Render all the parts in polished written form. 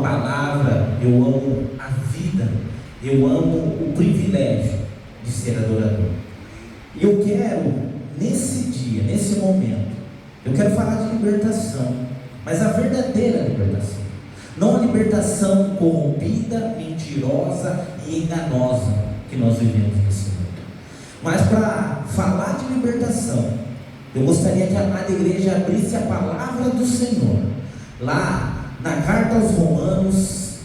palavra, eu amo a vida, eu amo o privilégio de ser adorador. E eu quero, nesse dia, nesse momento, eu quero falar de libertação, mas a verdadeira libertação, não a libertação corrompida, mentirosa e enganosa que nós vivemos nesse mundo. Mas para falar de libertação, eu gostaria que a amada igreja abrisse a palavra do Senhor, lá na carta aos Romanos,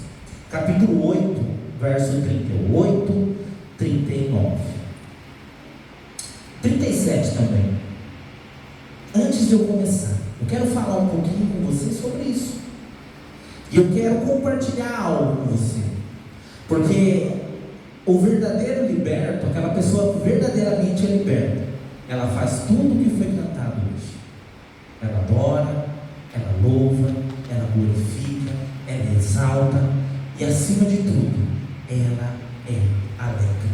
capítulo 8, verso 38, 39, 37 também. Antes de eu começar, eu quero falar um pouquinho com você sobre isso. E eu quero compartilhar algo com você, porque o verdadeiro liberto, aquela pessoa que verdadeiramente é liberta, ela faz tudo o que foi cantado hoje. Ela adora, ela louva, ela glorifica, ela exalta e, acima de tudo, ela é alegre.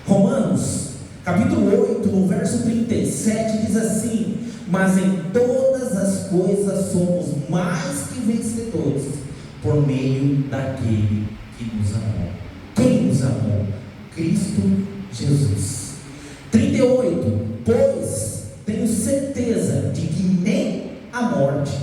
Romanos, capítulo 8, no verso 37, diz assim: mas em todas as coisas somos mais que vencedores, por meio daquele que nos amou. Quem nos amou? Cristo Jesus. 38, pois tenho certeza de que nem a morte,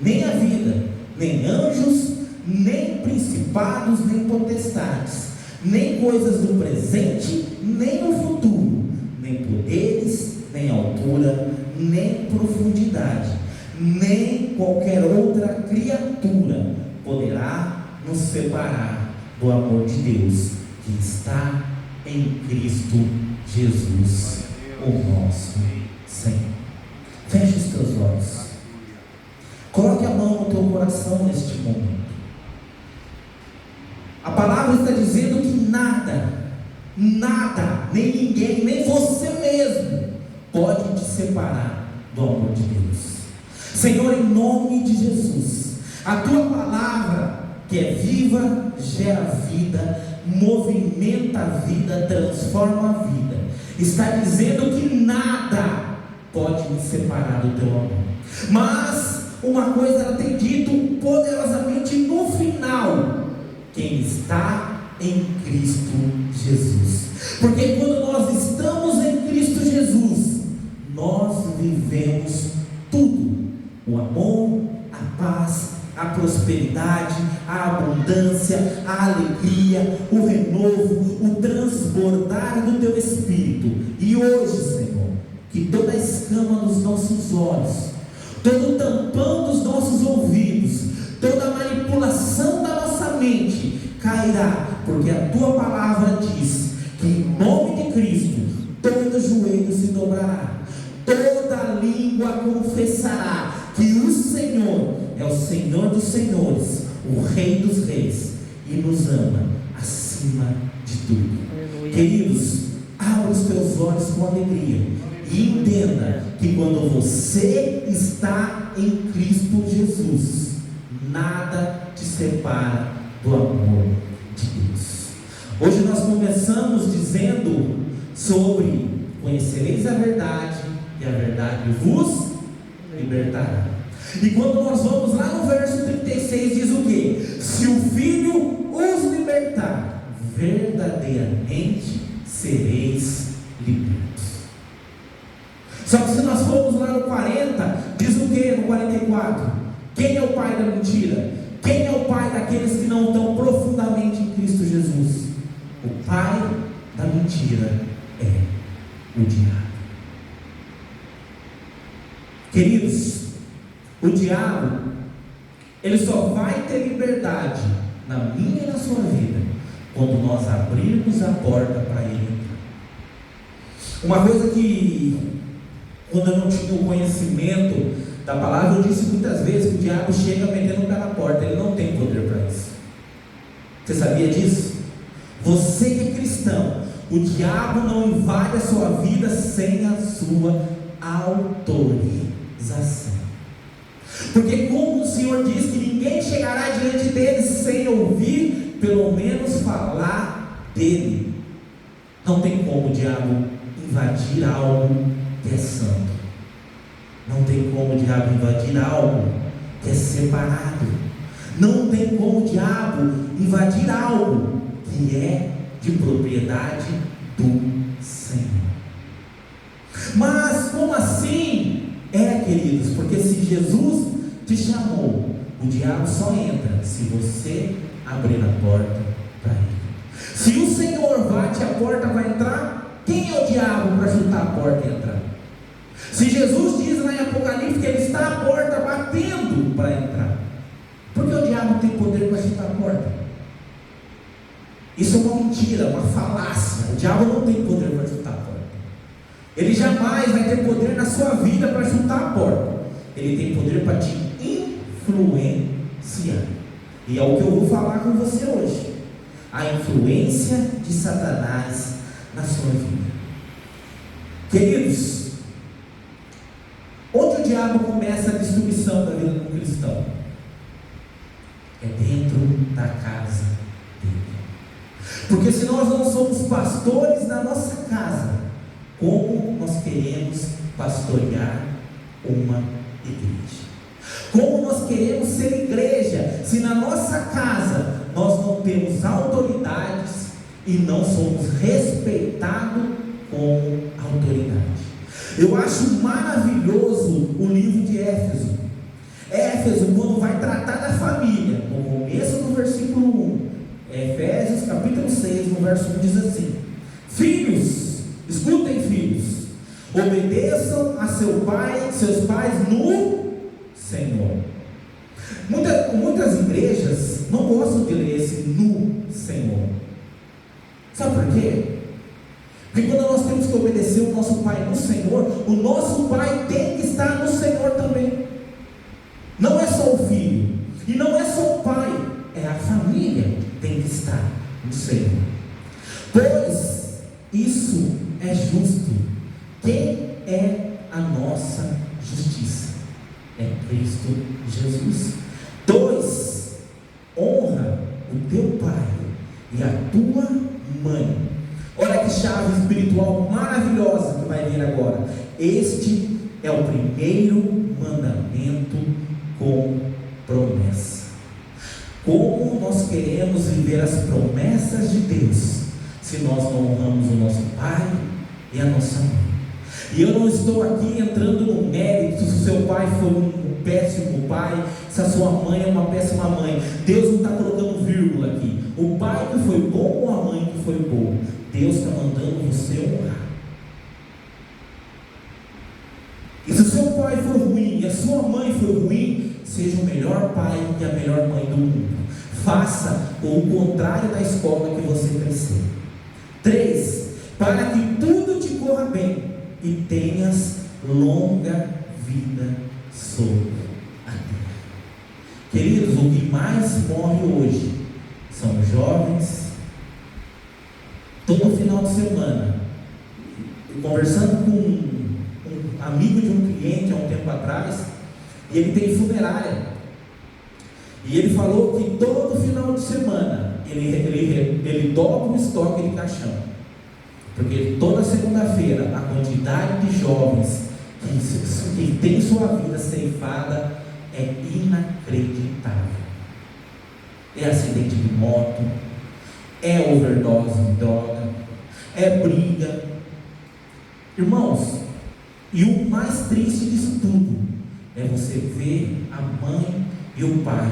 nem a vida, nem anjos, nem principados, nem potestades, nem coisas do presente, nem do futuro, nem poderes, nem altura, nem profundidade, nem qualquer outra criatura poderá nos separar do amor de Deus que está em Cristo Jesus, o nosso Senhor. Feche os teus olhos, coloque a mão no teu coração neste momento. A palavra está dizendo que nada, nem ninguém, nem você mesmo pode te separar do amor de Deus. Senhor, em nome de Jesus, a tua palavra, que é viva, gera vida, movimenta a vida, transforma a vida, está dizendo que nada pode me separar do teu amor. Mas uma coisa ela tem dito poderosamente no final: quem está em Cristo Jesus. Porque quando nós estamos em Cristo Jesus, nós vivemos tudo: o amor, a paz, a prosperidade, a abundância, a alegria, o renovo, o transbordar do teu Espírito. E hoje, Senhor, que toda a escama dos nossos olhos, todo o tampão dos nossos ouvidos, toda a manipulação da nossa mente cairá, porque a tua palavra diz que em nome de Cristo todo joelho se dobrará, toda língua confessará que o Senhor é o Senhor dos senhores, o Rei dos reis, e nos ama acima de tudo. Aleluia. Queridos, abra os teus olhos com alegria e entenda que quando você está em Cristo Jesus, nada te separa do amor de Deus. Hoje nós começamos dizendo sobre: conhecereis a verdade e a verdade vos libertará. E quando nós vamos lá no verso 36, diz o que? Se o Filho os libertar, verdadeiramente sereis libertos. Só que se nós formos lá no 40, diz o que no 44? Quem é o pai da mentira? Quem é o pai daqueles que não estão profundamente em Cristo Jesus? O pai da mentira é o diabo. Queridos, o diabo, ele só vai ter liberdade na minha e na sua vida quando nós abrirmos a porta para ele entrar. Uma coisa que, quando eu não tinha o conhecimento da palavra, eu disse muitas vezes que o diabo chega metendo o pé na porta. Ele não tem poder para isso. Você sabia disso? Você que é cristão, o diabo não invade a sua vida sem a sua autorização. Porque como o Senhor diz que ninguém chegará diante dele sem ouvir, pelo menos falar dele. Não tem como o diabo invadir algo que é santo. Não tem como o diabo invadir algo que é separado. Não tem como o diabo invadir algo que é de propriedade do Senhor. Mas como assim? Queridos, porque se Jesus te chamou, o diabo só entra se você abrir a porta para ele. Se o Senhor bate, a porta vai entrar. Quem é o diabo para chutar a porta e entrar? Se Jesus diz lá em Apocalipse que ele está à porta batendo para entrar, por que o diabo tem poder para chutar a porta? Isso é uma mentira, uma falácia. O diabo não tem poder para chutar a porta. Ele jamais vai ter poder na sua vida para chutar a porta. Ele tem poder para te influenciar. E é o que eu vou falar com você hoje. A influência de Satanás na sua vida. Queridos, onde o diabo começa a destruição da vida do cristão? É dentro da casa dele. Porque se nós não somos pastores na nossa casa, como nós queremos pastorear uma igreja? Como nós queremos ser igreja, se na nossa casa nós não temos autoridades e não somos respeitados como autoridade? Eu acho maravilhoso o livro de Éfeso. Éfeso, quando vai tratar da família, no começo do versículo 1, Efésios capítulo 6, no verso 1, diz assim: filhos, escutem filhos, obedeçam a seus pais no Senhor. Muitas igrejas não gostam de ler esse no Senhor. Sabe por quê? Porque quando nós temos que obedecer o nosso pai no Senhor, o nosso pai tem que estar no Senhor também. Não é só o filho, e não é só o pai, é a família que tem que estar no Senhor. Pois isso é justo. Quem é a nossa justiça? É Cristo Jesus. 2. Honra o teu pai e a tua mãe. Olha que chave espiritual maravilhosa que vai vir agora. Este é o primeiro mandamento com promessa. Como nós queremos viver as promessas de Deus se nós não honramos o nosso pai e a nossa mãe? E eu não estou aqui entrando no mérito se o seu pai foi um péssimo pai, se a sua mãe é uma péssima mãe. Deus não está colocando vírgula aqui. O pai que foi bom ou a mãe que foi boa, Deus está mandando você honrar. E se o seu pai for ruim e a sua mãe for ruim, seja o melhor pai e a melhor mãe do mundo. Faça o contrário da escola que você cresceu. 3. Para que tudo te corra bem e tenhas longa vida sobre a terra. Queridos, o que mais morre hoje são jovens. Todo final de semana, conversando com um amigo de um cliente há um tempo atrás, e ele tem funerária, e ele falou que todo final de semana ele dobra o estoque de caixão, porque toda segunda-feira a quantidade de jovens que tem sua vida ceifada é inacreditável. É acidente de moto, é overdose de droga, é briga. Irmãos, e o mais triste disso tudo é você ver a mãe e o pai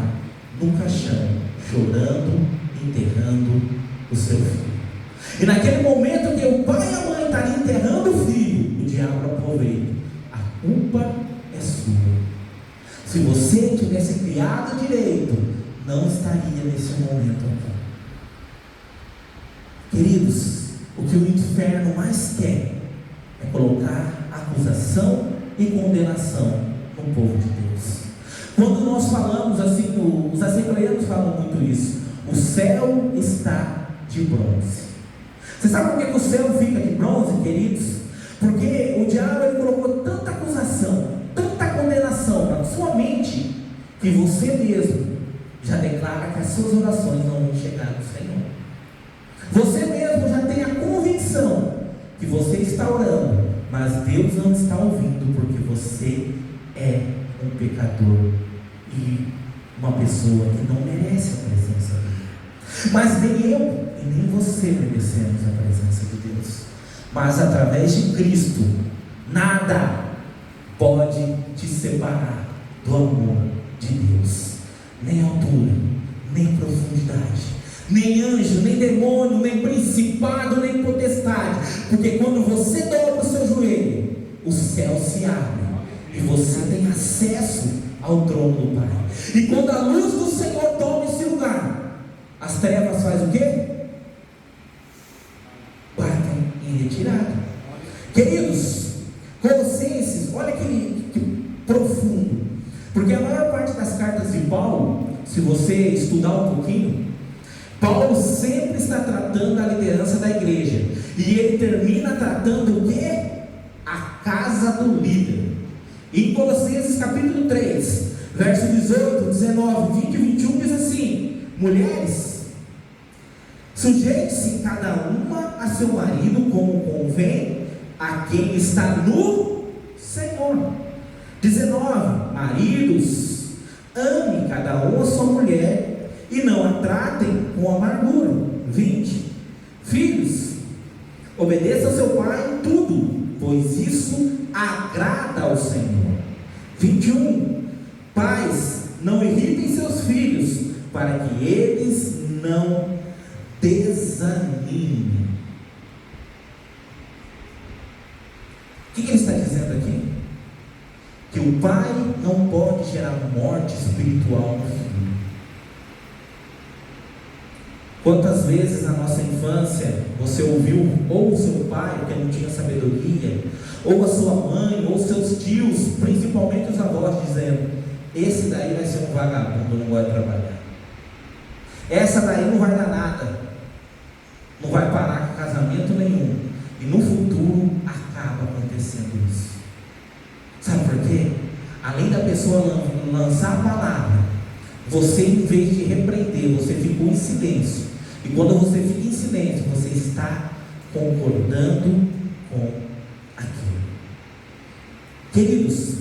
no caixão, chorando, enterrando o seu filho. E naquele momento que o pai e a mãe estão ali enterrando o filho, o diabo aproveita. A culpa é sua. Se você tivesse criado direito, não estaria nesse momento aqui. Queridos, o que o inferno mais quer é colocar acusação e condenação no povo de Deus. Quando nós falamos assim, os assembleianos falam muito isso: o céu está de bronze. Você sabe por que o céu fica de bronze, queridos? Porque o diabo ele colocou tanta acusação, tanta condenação na sua mente, que você mesmo já declara que as suas orações não vão chegar no Senhor. Você mesmo já tem a convicção que você está orando, mas Deus não está ouvindo, porque você é um pecador e uma pessoa que não merece a presença dele. Mas nem eu e nem você merecemos a presença de Deus. Mas através de Cristo, nada pode te separar do amor de Deus. Nem altura, nem profundidade, nem anjo, nem demônio, nem principado, nem potestade. Porque quando você dobra o seu joelho, o céu se abre e você tem acesso ao trono do Pai. E quando a luz do Senhor toma esse lugar, as trevas fazem o quê? Batem em retirada. Queridos, Colossenses, olha que profundo. Porque a maior parte das cartas de Paulo, se você estudar um pouquinho, Paulo sempre está tratando a liderança da igreja. E ele termina tratando o quê? A casa do líder. Em Colossenses capítulo 3, verso 18, 19, 20 e 21 diz assim: mulheres, sujeite-se cada uma a seu marido como convém a quem está no Senhor. 19, maridos, ame cada um a sua mulher e não a tratem com amargura. 20, filhos, obedeça ao seu pai em tudo, pois isso agrada ao Senhor. 21, pais, não irritem seus filhos, para que eles não desanimem. O que ele está dizendo aqui? Que o pai não pode gerar morte espiritual no filho. Quantas vezes na nossa infância você ouviu ou o seu pai, que não tinha sabedoria, ou a sua mãe, ou seus tios, principalmente os avós, dizendo: esse daí vai ser um vagabundo, não vai trabalhar, essa daí não vai dar nada, não vai parar com casamento nenhum. E no futuro acaba acontecendo isso. Sabe por quê? Além da pessoa lançar a palavra, você, em vez de repreender, você ficou em silêncio. E quando você fica em silêncio, você está concordando com aquilo. Queridos,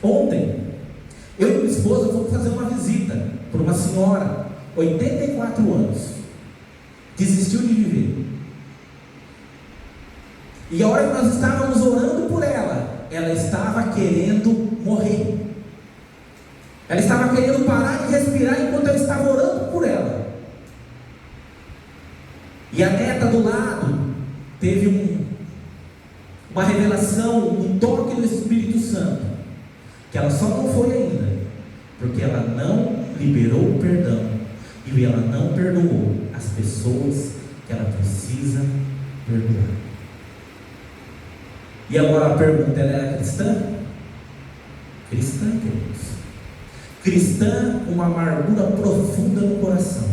ontem eu e minha esposa fomos fazer uma visita para uma senhora, 84 anos, desistiu de viver. E a hora que nós estávamos orando por ela, ela estava querendo morrer. Ela estava querendo parar de respirar enquanto eu estava orando por ela. E a neta do lado teve uma revelação, um toque do Espírito Santo, que ela só não foi ainda, porque ela não liberou o perdão, e ela não perdoou as pessoas que ela precisa perdoar. E agora a pergunta: ela era cristã? Cristã, queridos. Cristã com uma amargura profunda no coração.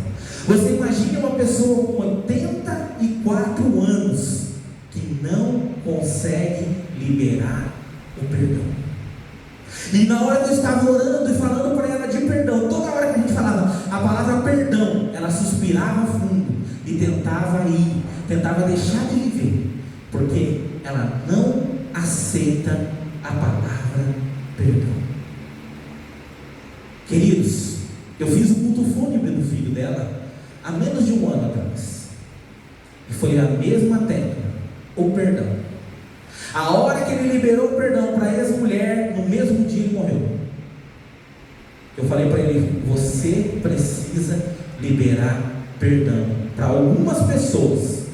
Você imagina uma pessoa com 84 anos que não consegue liberar o perdão. E na hora que eu estava orando e falando para ela de perdão, toda hora que a gente falava a palavra perdão, ela suspirava fundo e tentava deixar de viver, porque ela não aceita a palavra perdão. Queridos, eu fiz o culto fúnebre do filho dela há menos de um ano atrás, e foi a mesma técnica, o perdão. A hora que ele liberou o perdão para a ex-mulher, no mesmo dia ele morreu. Eu falei para ele: você precisa liberar perdão para algumas pessoas.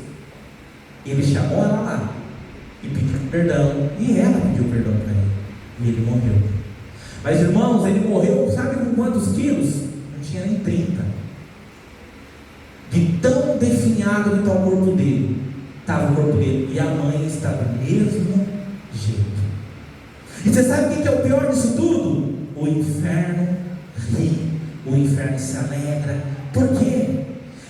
Ele chamou ela lá e pediu perdão, e ela pediu perdão para ele, e ele morreu. Mas irmãos, ele morreu, sabe com quantos quilos? Não tinha nem 30. De tão definhado que está o corpo dele, estava o corpo dele, e a mãe estava do mesmo jeito. E você sabe o que é o pior disso tudo? O inferno ri, o inferno se alegra. Por quê?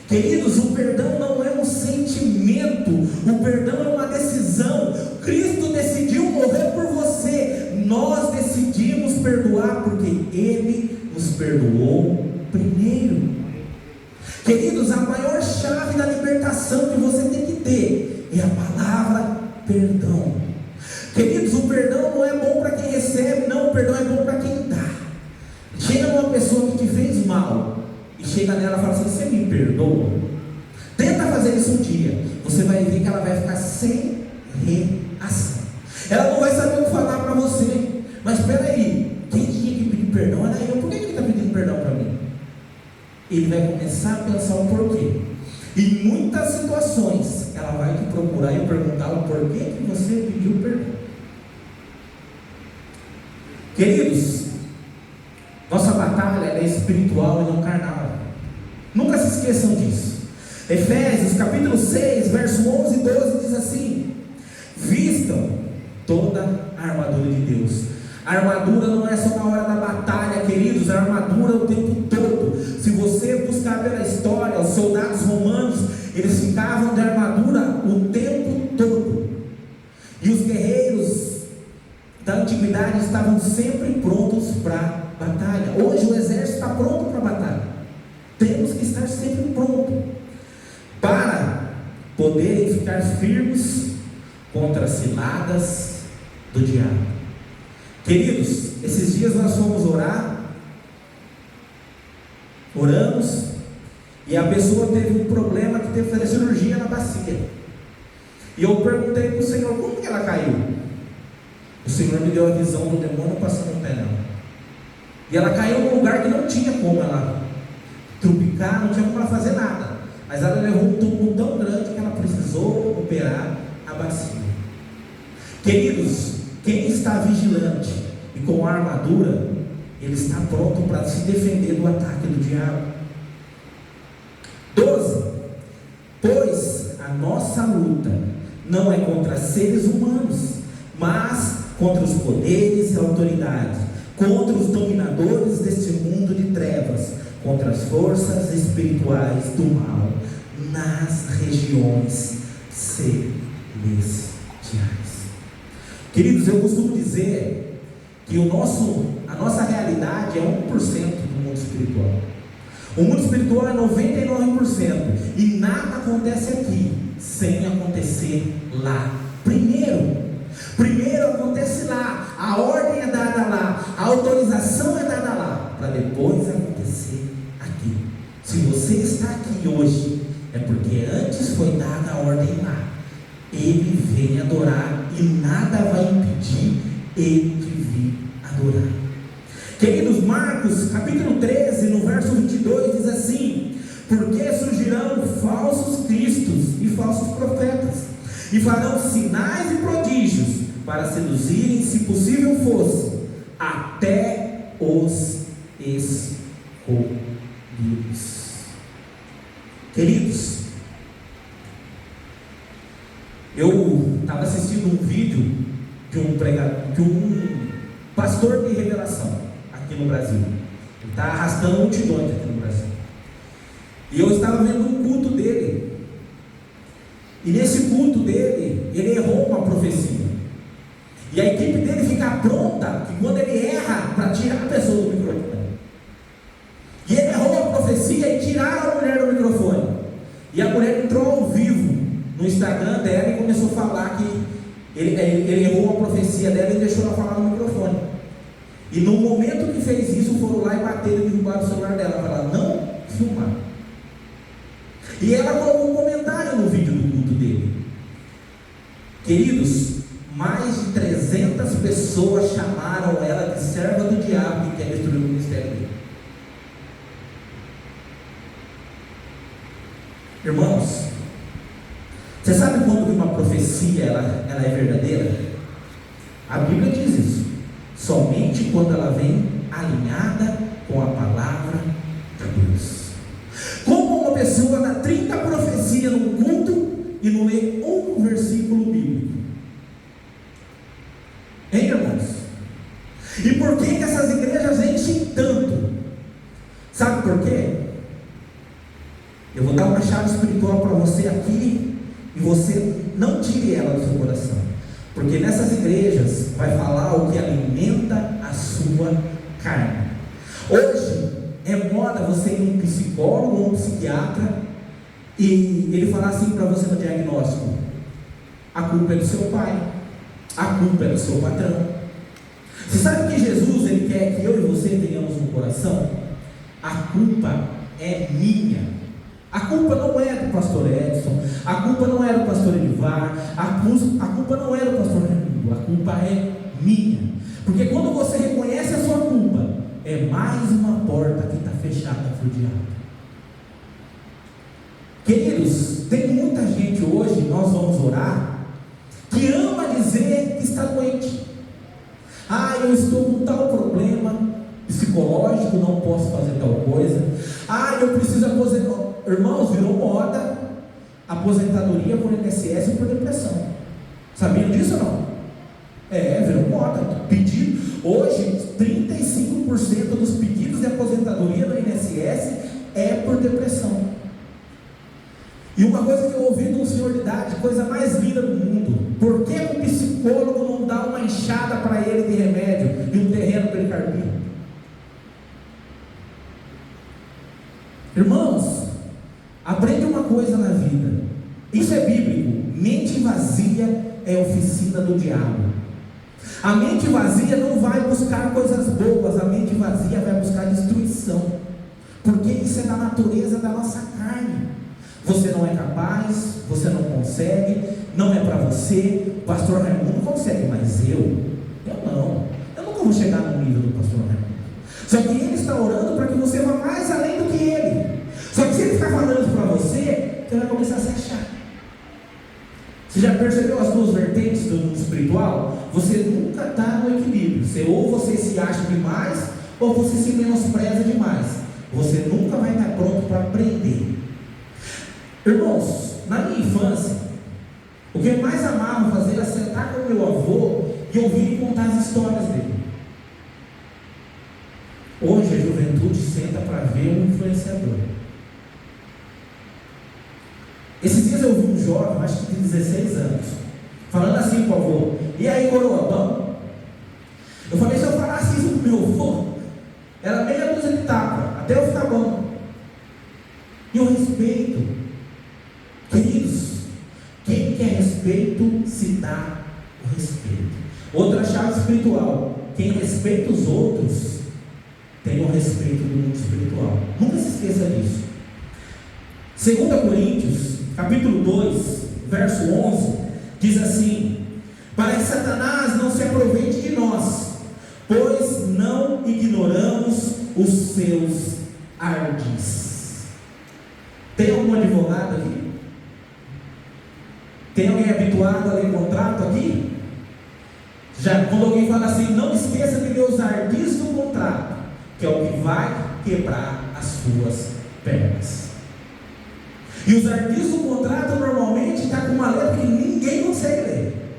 Queridos, o perdão não é um sentimento, o perdão é uma decisão. Cristo decidiu morrer por você, nós decidimos perdoar porque Ele nos perdoou primeiro. Queridos, a maior chave da libertação que você tem que ter é a palavra perdão. Queridos, o perdão não é bom para quem recebe, não, o perdão é bom para quem dá. Chega uma pessoa que te fez mal e chega nela e fala assim: você me perdoa? Tenta fazer isso um dia, você vai ver que ela vai ficar sem reação. Ela não vai saber o que falar para você. Mas espera aí, quem tinha que pedir perdão era eu. Por que ele está pedindo perdão para mim? Ele vai começar a pensar o porquê. Em muitas situações ela vai te procurar e perguntar o porquê que você pediu perdão. Queridos, nossa batalha é espiritual e não carnal. Nunca se esqueçam disso. Efésios capítulo 6, verso 11 e 12 diz assim: vistam toda a armadura de Deus. A armadura não é só na hora da batalha, queridos, a armadura o tempo todo. Se você buscar pela história, os soldados romanos, eles ficavam de armadura o tempo todo. E os guerreiros da antiguidade estavam sempre prontos para a batalha. Hoje o exército está pronto para a batalha. Temos que estar sempre pronto para poderem ficar firmes contra as ciladas do diabo. Queridos, esses dias nós fomos orar, oramos, e a pessoa teve um problema que teve que fazer cirurgia na bacia. E eu perguntei para o Senhor: como que ela caiu? O Senhor me deu a visão do demônio passando o pé nela. E ela caiu num lugar que não tinha como ela trupicar, não tinha como ela fazer nada. Mas ela levou um tumbo tão grande que ela precisou operar a bacia. Queridos, quem está vigilante e com a armadura, ele está pronto para se defender do ataque do diabo. 12. Pois a nossa luta não é contra seres humanos, mas contra os poderes e autoridades, contra os dominadores deste mundo de trevas, contra as forças espirituais do mal nas regiões celestiais. Queridos, eu costumo dizer que a nossa realidade é 1% do mundo espiritual. O mundo espiritual é 99%. E nada acontece aqui sem acontecer lá. Primeiro acontece lá. A ordem é dada lá. A autorização é dada lá, para depois acontecer aqui. Se você está aqui hoje, é porque antes foi dada a ordem lá. Ele vem adorar e nada vai impedir ele de vir adorar. Queridos, Marcos capítulo 13, no verso 22 diz assim: porque surgirão falsos cristos e falsos profetas, e farão sinais e prodígios para seduzirem, se possível fosse, até os escolhidos. Queridos, eu estava assistindo um vídeo de um pastor de revelação aqui no Brasil. Ele está arrastando multidões aqui no Brasil. E eu estava vendo um culto dele. E nesse culto dele, ele errou uma profecia. E a equipe dele fica pronta que quando ele erra, para tirar a pessoa do microfone. E ele errou a profecia e tiraram a mulher do microfone. E a mulher entrou ao vivo no Instagram dela e começou a falar que ele errou a profecia dela e deixou ela falar no microfone. E no momento que fez isso, foram lá e bateram e derrubaram o celular dela para ela não filmar. E ela colocou um comentário no vídeo do culto dele. Queridos, mais de 300 pessoas chamaram ela de serva do diabo e quer destruir o ministério dele. Irmãos, você sabe quando uma profecia ela é verdadeira? A Bíblia diz isso. Somente quando ela vem alinhada com a palavra de Deus. Como uma pessoa dá 30 profecias num culto e não lê um versículo bíblico? Hein, irmãos? E por que essas igrejas enchem tanto? Sabe por quê? Eu vou dar uma chave espiritual para você aqui, e você não tire ela do seu coração, porque nessas igrejas vai falar o que alimenta a sua carne. Hoje é moda você ir num psicólogo ou um psiquiatra e ele falar assim para você no diagnóstico: a culpa é do seu pai, a culpa é do seu patrão. Você sabe que Jesus ele quer que eu e você tenhamos no coração a culpa é minha. A culpa não é do pastor Edson, a culpa não é do pastor Edivar, a culpa não é do pastor Raimundo, a culpa é minha. Porque quando você reconhece a sua culpa, é mais uma porta que está fechada para o diabo. Queridos, tem muita gente hoje, nós vamos orar, que ama dizer que está doente. Eu estou com tal problema psicológico, não posso fazer tal coisa. Eu preciso aposentar. Irmãos, virou moda aposentadoria por INSS e por depressão. Sabiam disso ou não? Virou moda. Pedido. Hoje, 35% dos pedidos de aposentadoria do INSS é por depressão. E uma coisa que eu ouvi de um senhor de idade, coisa mais linda do mundo: por que o psicólogo não dá uma enxada para ele de remédio e um terreno para ele carpir? Irmãos, aprende uma coisa na vida, isso é bíblico: mente vazia é oficina do diabo. A mente vazia não vai buscar coisas boas, a mente vazia vai buscar destruição, porque isso é da natureza da nossa carne. Você não é capaz, você não consegue, não é para você. O pastor Raimundo consegue, mas eu nunca vou chegar no nível do pastor Raimundo. Só que ele está orando para que você vá mais além do que ele. Só que se ele está falando para você, você vai começar a se achar. Você já percebeu as duas vertentes do mundo espiritual? Você nunca está no equilíbrio. Ou você se acha demais, ou você se menospreza demais. Você nunca vai estar pronto para aprender. Irmãos, na minha infância, o que eu mais amava fazer era sentar com o meu avô e ouvir ele contar as histórias dele. Hoje a juventude senta para ver um influenciador. Esses dias eu vi um jovem, acho que de 16 anos, falando assim com o avô: e aí, coroa, bom? Eu falei: se eu falasse isso pro meu avô, era meia dúzia de tapa, até eu ficar bom. E eu respeito. Queridos, quem quer respeito se dá o respeito. Outra chave espiritual: quem respeita os outros tem o respeito do mundo espiritual. Nunca se esqueça disso. 2 Coríntios, capítulo 2, verso 11, diz assim: para que Satanás não se aproveite de nós, pois não ignoramos os seus ardis. Tem algum advogado aqui? Tem alguém habituado a ler contrato aqui? Já quando alguém fala assim, não esqueça de ler os ardis do contrato, que é o que vai quebrar as suas pernas. E os ardis do contrato normalmente está com uma letra que ninguém consegue ler.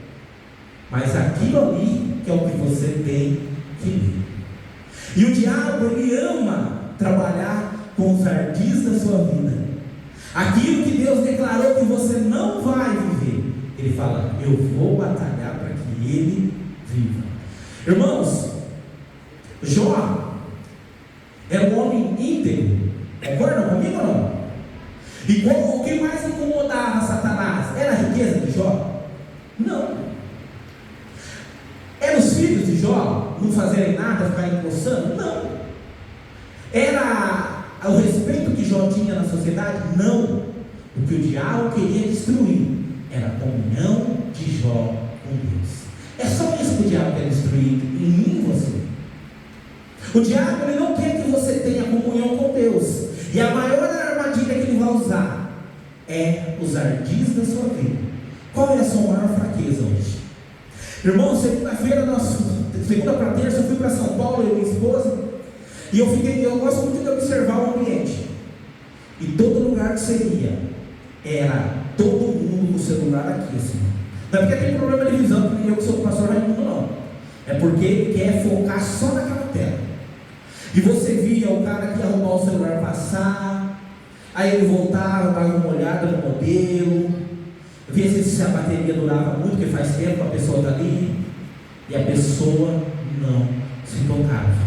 Mas aquilo ali que é o que você tem que ler. E o diabo, ele ama trabalhar com os ardis da sua vida. Aquilo que Deus declarou que você não vai viver, ele fala: eu vou batalhar para que ele viva. Irmãos, Jó era um homem íntegro. Concordam comigo ou não? E o que mais incomodava Satanás? Era a riqueza de Jó? Não. Eram os filhos de Jó não fazerem nada, ficarem coçando? Não. Era o respeito que Jó tinha na sociedade? Não. O que o diabo queria destruir era a comunhão de Jó com Deus. É só isso que o diabo quer destruir em mim e você. O diabo, ele não quer que você tenha comunhão com Deus. E a maior armadilha que ele vai usar é os ardis da sua vida. Qual é a sua maior fraqueza hoje? Irmão, segunda-feira, segunda para terça, eu fui para São Paulo, eu e minha esposa, e eu gosto muito de observar o ambiente. E todo lugar que você ia, era todo mundo com o celular aqui, assim. Não é porque tem problema de visão, porque eu que sou o pastor Raimundo, não. É porque ele quer focar só naquela tela. E você via o cara que ia arrumar o celular passar, aí ele voltava, dava uma olhada no modelo, via se a bateria durava muito, porque faz tempo a pessoa está ali, e a pessoa não se tocava.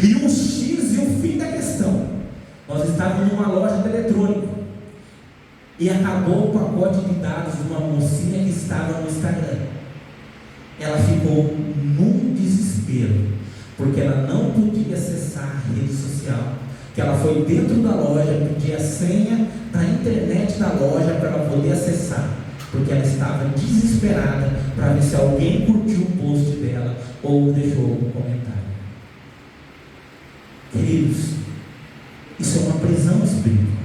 E o X e o fim da questão: nós estávamos numa loja de eletrônico, e acabou o pacote de dados de uma mocinha que estava no Instagram. Ela ficou num desespero, porque ela não podia acessar a rede social, que ela foi dentro da loja, pedir a senha da internet da loja para ela poder acessar, porque ela estava desesperada para ver se alguém curtiu o post dela ou deixou algum comentário. Queridos, isso é uma prisão espiritual.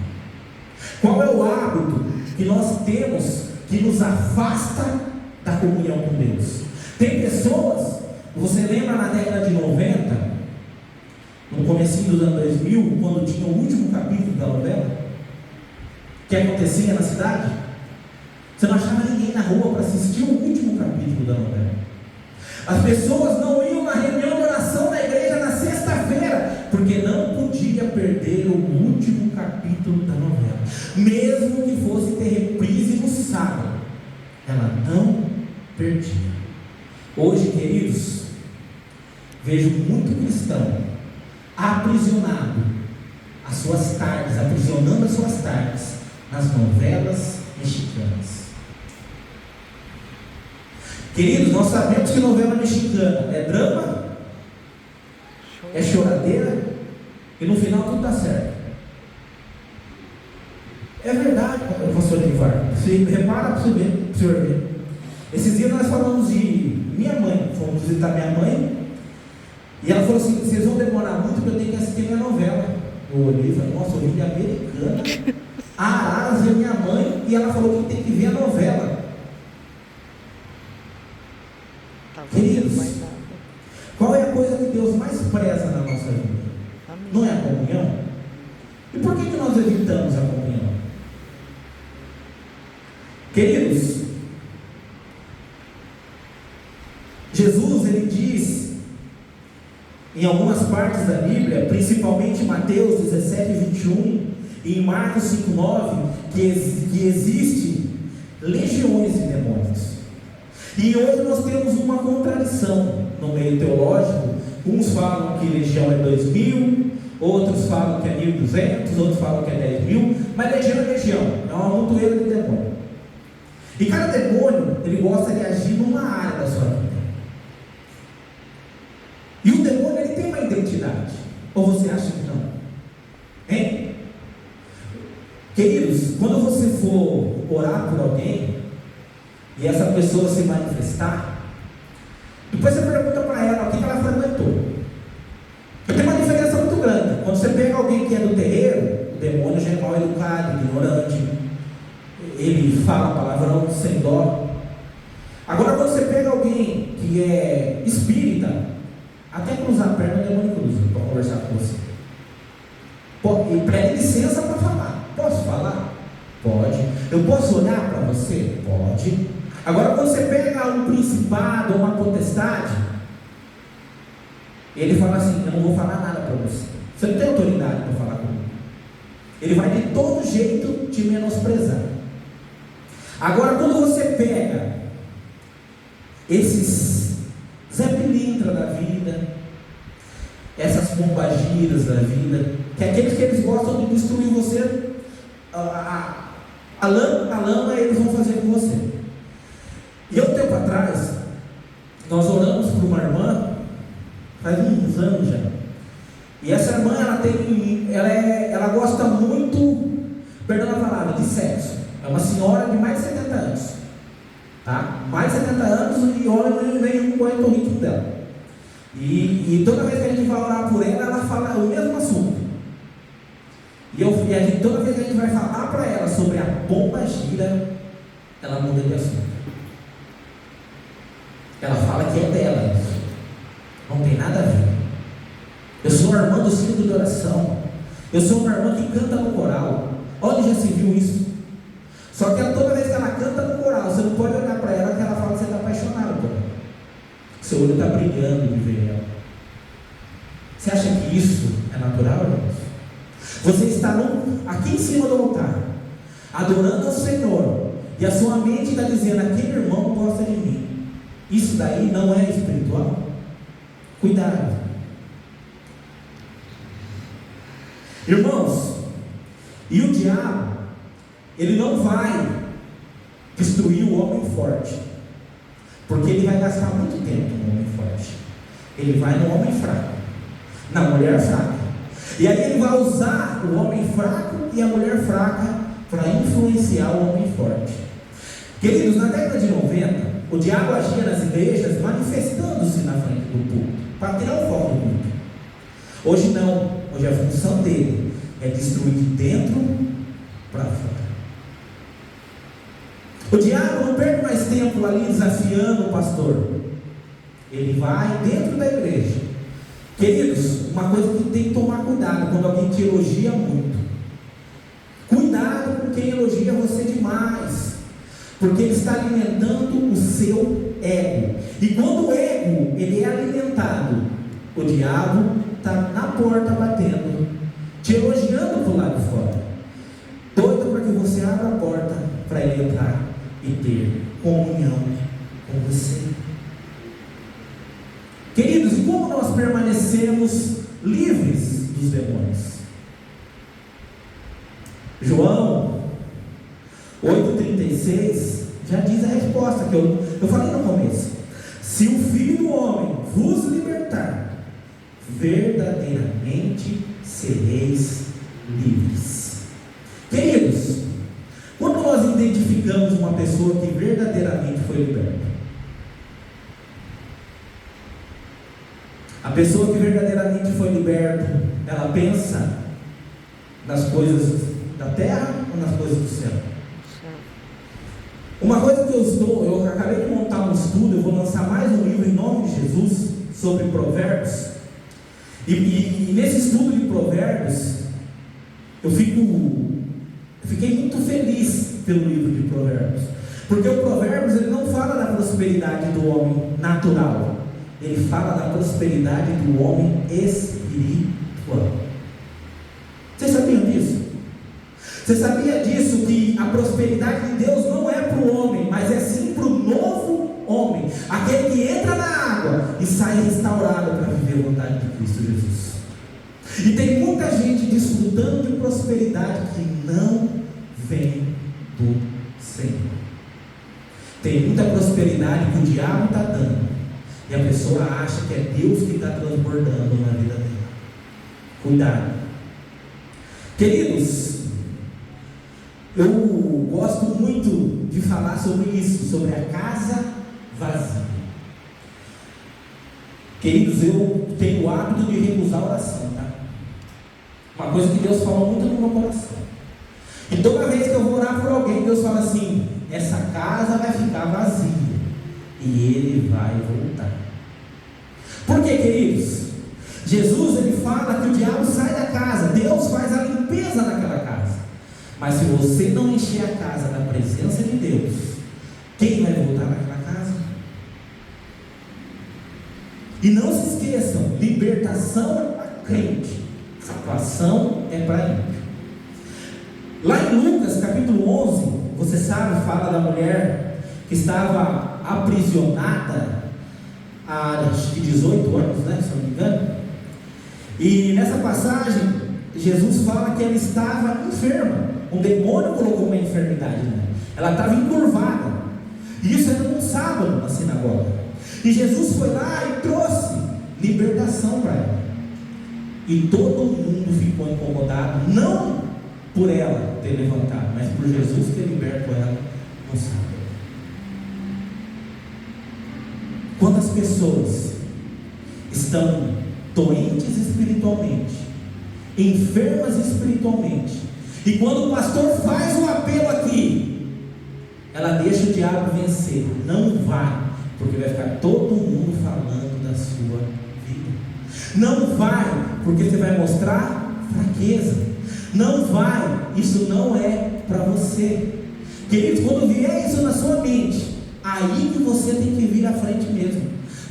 Qual é o hábito que nós temos que nos afasta da comunhão com Deus? Tem pessoas, você lembra na década de 90, no comecinho dos anos 2000, quando tinha o último capítulo da novela, que acontecia na cidade? Você não achava ninguém na rua para assistir o último capítulo da novela. As pessoas não iam na reunião de oração da igreja na sexta-feira, porque não podia perder o último capítulo da novela, mesmo que fosse ter reprise no sábado, ela não perdia. Hoje, queridos, vejo muito cristão aprisionado as suas tardes, aprisionando as suas tardes nas novelas mexicanas. Queridos, nós sabemos que novela mexicana é drama, é choradeira, e no final tudo dá certo. É verdade, pastor Edivar. Você repara para o senhor ver. Esses dias nós falamos de minha mãe, fomos visitar minha mãe, e ela falou assim: vocês vão demorar muito porque eu tenho que assistir minha novela. Eu olhei e falei: nossa, eu vi de Americana, Araras, ver minha mãe, e ela falou que tem que ver a novela. Queridos, qual é a coisa que Deus mais preza na nossa vida? Não é a comunhão? E por que nós evitamos a comunhão? Queridos, Jesus, ele diz em algumas partes da Bíblia, principalmente em Mateus 17:21 e em Marcos 5:9, que existe legiões de demônios. E hoje nós temos uma contradição no meio teológico. Uns falam que legião é 2.000, outros falam que é 1.200, outros falam que é 10.000, mas legião é legião, é uma montoeira de demônio. E cada demônio, ele gosta de agir numa área da sua vida. E o demônio, ele tem uma identidade. Ou você acha que não? Hein? Queridos, quando você for orar por alguém e essa pessoa se manifestar, depois você pergunta para ela o que ela frequentou. Tem uma diferença muito grande. Quando você pega alguém que é do terreiro, o demônio já é mal educado, ignorante, ele fala palavrão sem dó. Agora, quando você pega alguém que é espírita, até cruzar a perna o demônio cruza para conversar com você. E pede licença para falar. Posso falar? Pode. Eu posso olhar para você? Pode. Agora, quando você pega um principado ou uma potestade, ele fala assim: eu não vou falar nada para você. Você não tem autoridade para falar comigo. Ele vai de todo jeito te menosprezar. Agora, quando você pega esses Zé Pilintra da vida, essas pombagiras da vida, que é aqueles que eles gostam de destruir você, a lama eles vão fazer com você. E há um tempo atrás, nós oramos por uma irmã, faz uns anos já, e essa irmã, ela gosta muito, perdão a palavra, de sexo. É uma senhora de mais de 70 anos, tá? Mais de 70 anos, e homem nenhum aguenta o ritmo dela. E toda vez que a gente vai orar por ela fala o mesmo assunto. Toda vez que a gente vai falar para ela sobre a pombagira, ela muda de assunto. Ela fala que é dela isso. Não tem nada a ver. Eu sou uma irmã do círculo de oração. Eu sou uma irmã que canta no coral. Onde já se viu isso? Só que toda vez que ela canta no coral, você não pode olhar para ela que ela fala que você está apaixonado por ela. Seu olho está brilhando de ver ela. Você acha que isso é natural, irmãos? Você está aqui em cima do altar, adorando ao Senhor, e a sua mente está dizendo: aquele irmão gosta de mim. Isso daí não é espiritual? Cuidado. Irmãos, e o diabo, ele não vai destruir o homem forte, porque ele vai gastar muito tempo no homem forte. Ele vai no homem fraco, na mulher fraca. E aí ele vai usar o homem fraco e a mulher fraca para influenciar o homem forte. Queridos, na década de 90, o diabo agia nas igrejas manifestando-se na frente do púlpito, para tirar o foco do púlpito. Hoje não, hoje a função dele é destruir de dentro para fora. O diabo não perde mais tempo ali desafiando o pastor. Ele vai dentro da igreja. Queridos, uma coisa que tem que tomar cuidado quando alguém te elogia muito. Cuidado com quem elogia você demais, porque ele está alimentando o seu ego. E quando o ego ele é alimentado, o diabo está na porta batendo, te elogiando para o lado de fora, doido para que você abra a porta para ele entrar e ter comunhão com você. Queridos, e como nós permanecemos livres dos demônios? João 8,36 já diz a resposta que eu falei no começo. Se o Filho do Homem vos libertar, verdadeiramente sereis livres. Queridos, quando nós identificamos uma pessoa que verdadeiramente foi liberta? A pessoa que verdadeiramente foi liberta, ela pensa nas coisas da terra ou nas coisas do céu? Uma coisa que eu acabei de montar um estudo, eu vou lançar mais um livro em nome de Jesus, sobre provérbios, e nesse estudo de provérbios, eu fiquei muito feliz pelo livro de provérbios, porque o provérbios ele não fala da prosperidade do homem natural, ele fala da prosperidade do homem espiritual. Vocês sabiam disso? Você sabia disso, que a prosperidade de Deus não é para o homem, mas é sim para o novo homem, aquele que entra na água e sai restaurado para viver a vontade de Cristo Jesus. E tem muita gente desfrutando de prosperidade que não vem do Senhor. Tem muita prosperidade que o diabo está dando, e a pessoa acha que é Deus que está transbordando na vida dela. Cuidado. Queridos, eu gosto muito de falar sobre isso, sobre a casa vazia. Queridos, eu tenho o hábito de recusar a oração, tá? Uma coisa que Deus falou muito no meu coração. E toda vez que eu vou orar por alguém, Deus fala assim: essa casa vai ficar vazia e ele vai voltar. Por quê, queridos? Jesus ele fala que o diabo sai da casa, Deus faz a limpeza naquela casa. Mas se você não encher a casa da presença de Deus, quem vai voltar naquela casa? E não se esqueçam, libertação é para crente, salvação é para ímpio. Lá em Lucas capítulo 11, você sabe, fala da mulher que estava aprisionada há acho que 18 anos, né, se não me engano. E nessa passagem, Jesus fala que ela estava enferma. Um demônio colocou uma enfermidade nela. Ela estava encurvada. E isso era num sábado na sinagoga. E Jesus foi lá e trouxe libertação para ela. E todo mundo ficou incomodado, não por ela ter levantado, mas por Jesus ter liberto ela no sábado. Quantas pessoas estão doentes espiritualmente, enfermas espiritualmente, e quando o pastor faz um apelo aqui, ela deixa o diabo vencer? Não vai, porque vai ficar todo mundo falando da sua vida. Não vai, porque você vai mostrar fraqueza. Não vai, isso não é para você. Queridos, quando vier isso na sua mente, aí que você tem que vir à frente mesmo.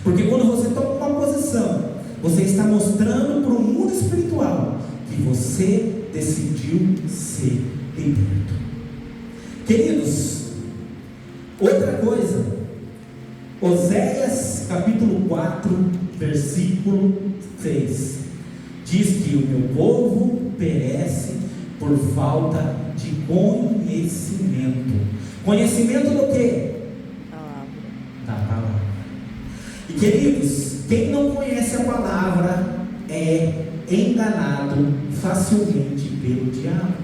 Porque quando você toma uma posição, você está mostrando para o mundo espiritual que você decidiu ser liberto. Queridos, outra coisa, Oséias capítulo 4, versículo 6, diz que o meu povo perece por falta de conhecimento. Conhecimento do quê? Da palavra. E queridos, quem não conhece a palavra é enganado facilmente pelo diabo.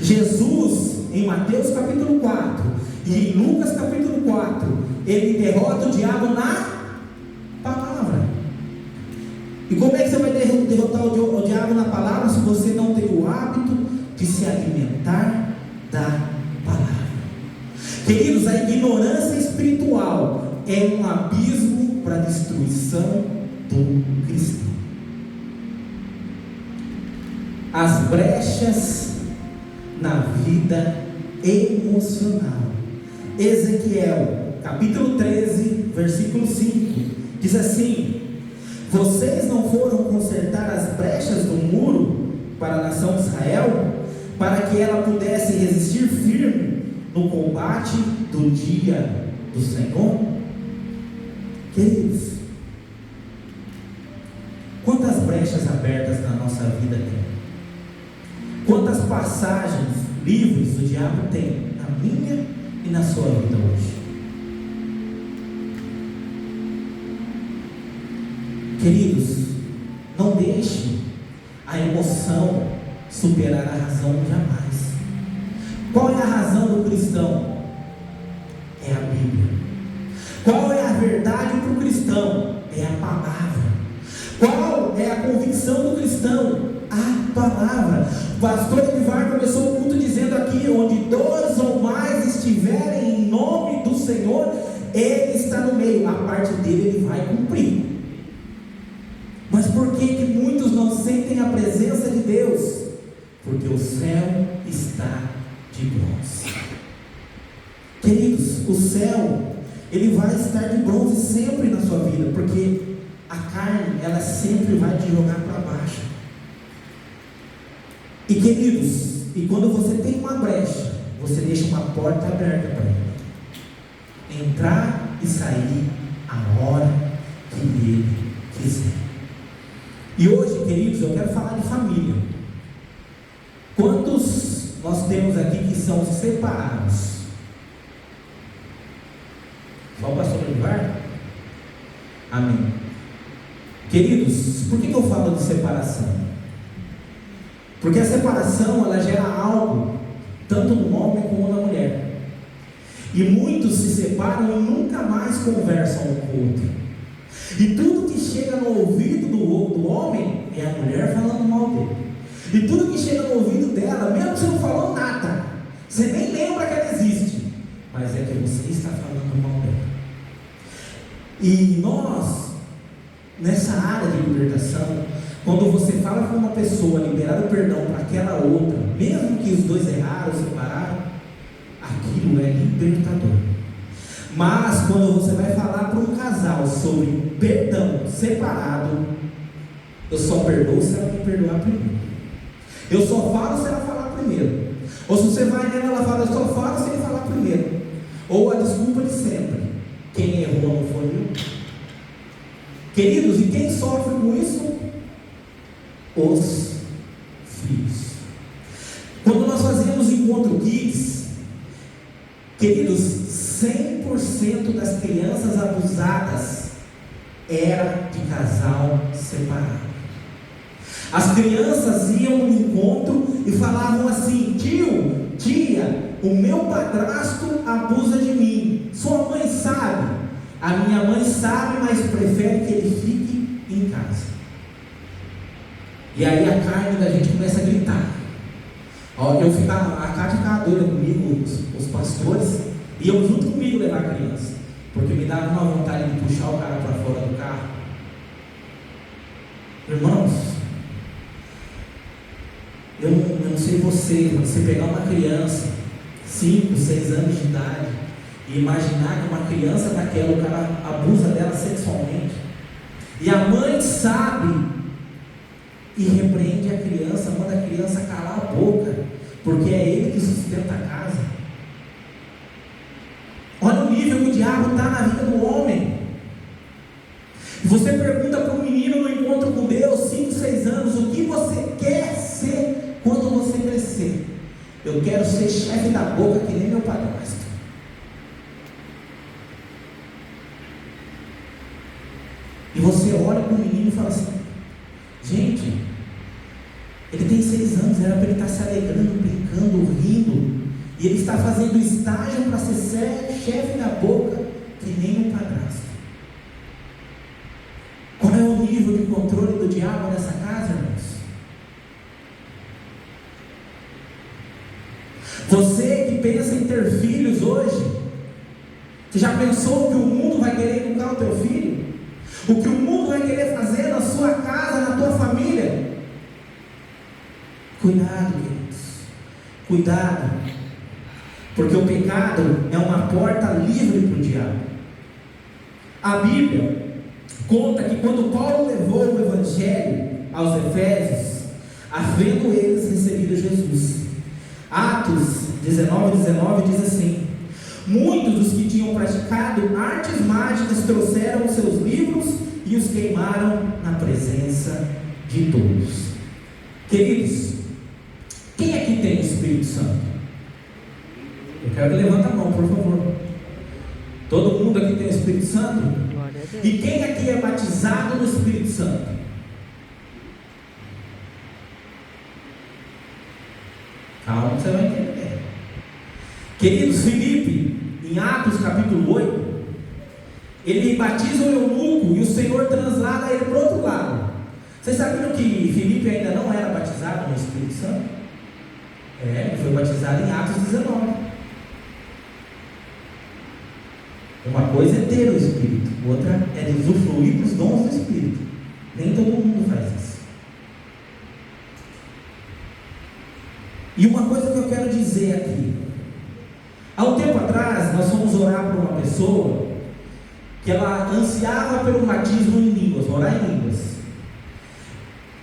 Jesus, em Mateus capítulo 4 e em Lucas capítulo 4, ele derrota o diabo na palavra. E como é que você vai derrotar o diabo na palavra se você não tem o hábito de se alimentar da palavra? Queridos, a ignorância espiritual é um abismo para a destruição do cristão. As brechas na vida emocional. Ezequiel, capítulo 13, versículo 5, diz assim: vocês não foram consertar as brechas do muro para a nação de Israel, para que ela pudesse resistir firme no combate do dia do Senhor? Queridos, quantas brechas abertas na nossa vida tem? Quantas passagens livres o diabo tem na minha e na sua vida hoje? Queridos, não deixe a emoção superar a razão jamais. Qual é a razão do cristão? É a Bíblia. Qual é a verdade para o cristão? É a palavra. Qual é a convicção do cristão? A palavra. O pastor Edivar começou o culto dizendo aqui: onde dois ou mais estiverem em nome do Senhor, Ele está no meio. A parte dele Ele vai cumprir. Mas por que muitos não sentem a presença de Deus? Porque o céu está de bronze. Queridos, o céu, ele vai estar de bronze sempre na sua vida, porque a carne, ela sempre vai te jogar para baixo. E queridos, e quando você tem uma brecha, você deixa uma porta aberta para ele entrar e sair a hora que ele quiser. E hoje, queridos, eu quero falar de família. Quantos nós temos aqui que são separados? Só o pastor Olivar? Amém. Queridos, por que eu falo de separação? Porque a separação, ela gera algo, tanto no homem como na mulher. E muitos se separam e nunca mais conversam um com o outro. E tudo que chega no ouvido do homem é a mulher falando mal dele. E tudo que chega no ouvido dela, mesmo que você não falou nada, você nem lembra que ela existe, mas é que você está falando mal dela. E nós, nessa área de libertação, quando você fala com uma pessoa, liberar o perdão para aquela outra, mesmo que os dois erraram, separaram, aquilo é libertador. Mas quando você vai falar para um casal sobre perdão separado, eu só perdoo se ela me perdoar primeiro. Eu só falo se ela falar primeiro. Ou se você vai nela, ela fala, eu só falo se ele falar primeiro. Ou a desculpa de sempre: quem errou não foi eu. Queridos, e quem sofre com isso? Os filhos. Quando nós fazemos encontro kids, queridos, 100% das crianças abusadas era de casal separado. As crianças iam no encontro e falavam assim: tio, tia, o meu padrasto abusa de mim. Sua mãe sabe? A minha mãe sabe, mas prefere que ele fique em casa. E aí a carne da gente começa a gritar. A Cátia ficava doida comigo, os pastores iam junto comigo levar a criança, porque me dava uma vontade de puxar o cara para fora do carro. Irmãos, eu não sei você pegar uma criança, 5, 6 anos de idade, e imaginar que uma criança daquela, o cara abusa dela sexualmente, e a mãe sabe e repreende a criança, manda a criança calar a boca, porque é ele que sustenta a casa. Olha o nível que o diabo está na vida do homem. Você pergunta para um menino no encontro com Deus, 5, 6 anos, o que você quer ser quando você crescer? Eu quero ser chefe da boca que nem meu padrasto. E você olha para o menino e fala assim: gente, Ele tem 6 anos, era para ele estar se alegrando, brincando, rindo. E ele está fazendo estágio para ser chefe da boca, que nem um padrasto. Qual é o nível de controle do diabo nessa casa, irmãos? Você que pensa em ter filhos hoje, você já pensou que o mundo vai querer educar o teu filho? O que o mundo vai querer fazer na sua casa, na tua família? Cuidado, queridos. Cuidado. Porque o pecado é uma porta livre para o diabo. A Bíblia conta que quando Paulo levou o Evangelho aos Efésios, havendo eles recebido Jesus, Atos 19 diz assim: muitos dos que tinham praticado artes mágicas trouxeram os seus livros e os queimaram na presença de todos. Queridos, quem aqui tem o Espírito Santo? Eu quero que levanta a mão, por favor. Todo mundo aqui tem o Espírito Santo? E quem aqui é batizado no Espírito Santo? Calma, você vai entender. Queridos, Filipe, em Atos capítulo 8, ele batiza o eunuco e o Senhor translada ele para o outro lado. Vocês sabiam que Filipe ainda não era batizado no Espírito Santo? Ele foi batizado em Atos 19. Uma coisa é ter o Espírito, outra é usufruir dos dons do Espírito. Nem todo mundo faz isso. E uma coisa que eu quero dizer aqui: há um tempo atrás nós fomos orar por uma pessoa que ela ansiava pelo batismo em línguas, orar em línguas.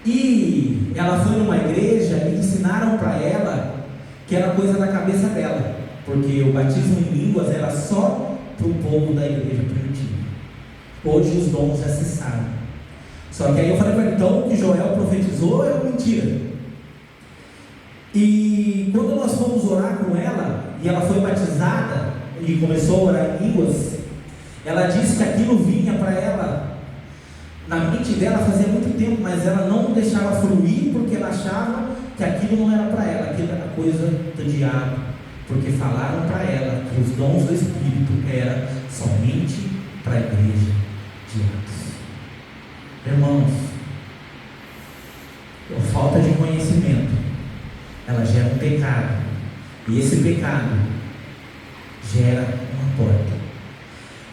E ela foi numa igreja e ensinaram para ela que era coisa da cabeça dela, porque o batismo em línguas era só para o povo da igreja primitiva. Hoje os dons já cessaram. Só que aí eu falei para ele: então o que Joel profetizou é mentira. E quando nós fomos orar com ela, e ela foi batizada e começou a orar em línguas, ela disse que aquilo vinha para ela, na mente dela fazia muito tempo, mas ela não deixava fluir, porque ela achava que aquilo não era para ela, aquilo era coisa do diabo, porque falaram para ela que os dons do Espírito eram somente para a igreja de Atos. Irmãos, por falta de conhecimento, ela gera um pecado, e esse pecado gera uma porta.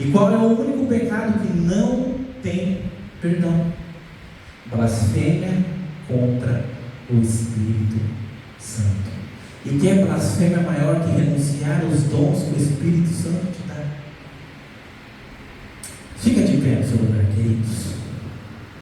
E qual é o único pecado que não tem perdão? Blasfêmia contra o Espírito Santo. E que é blasfêmia maior que renunciar aos dons do Espírito Santo?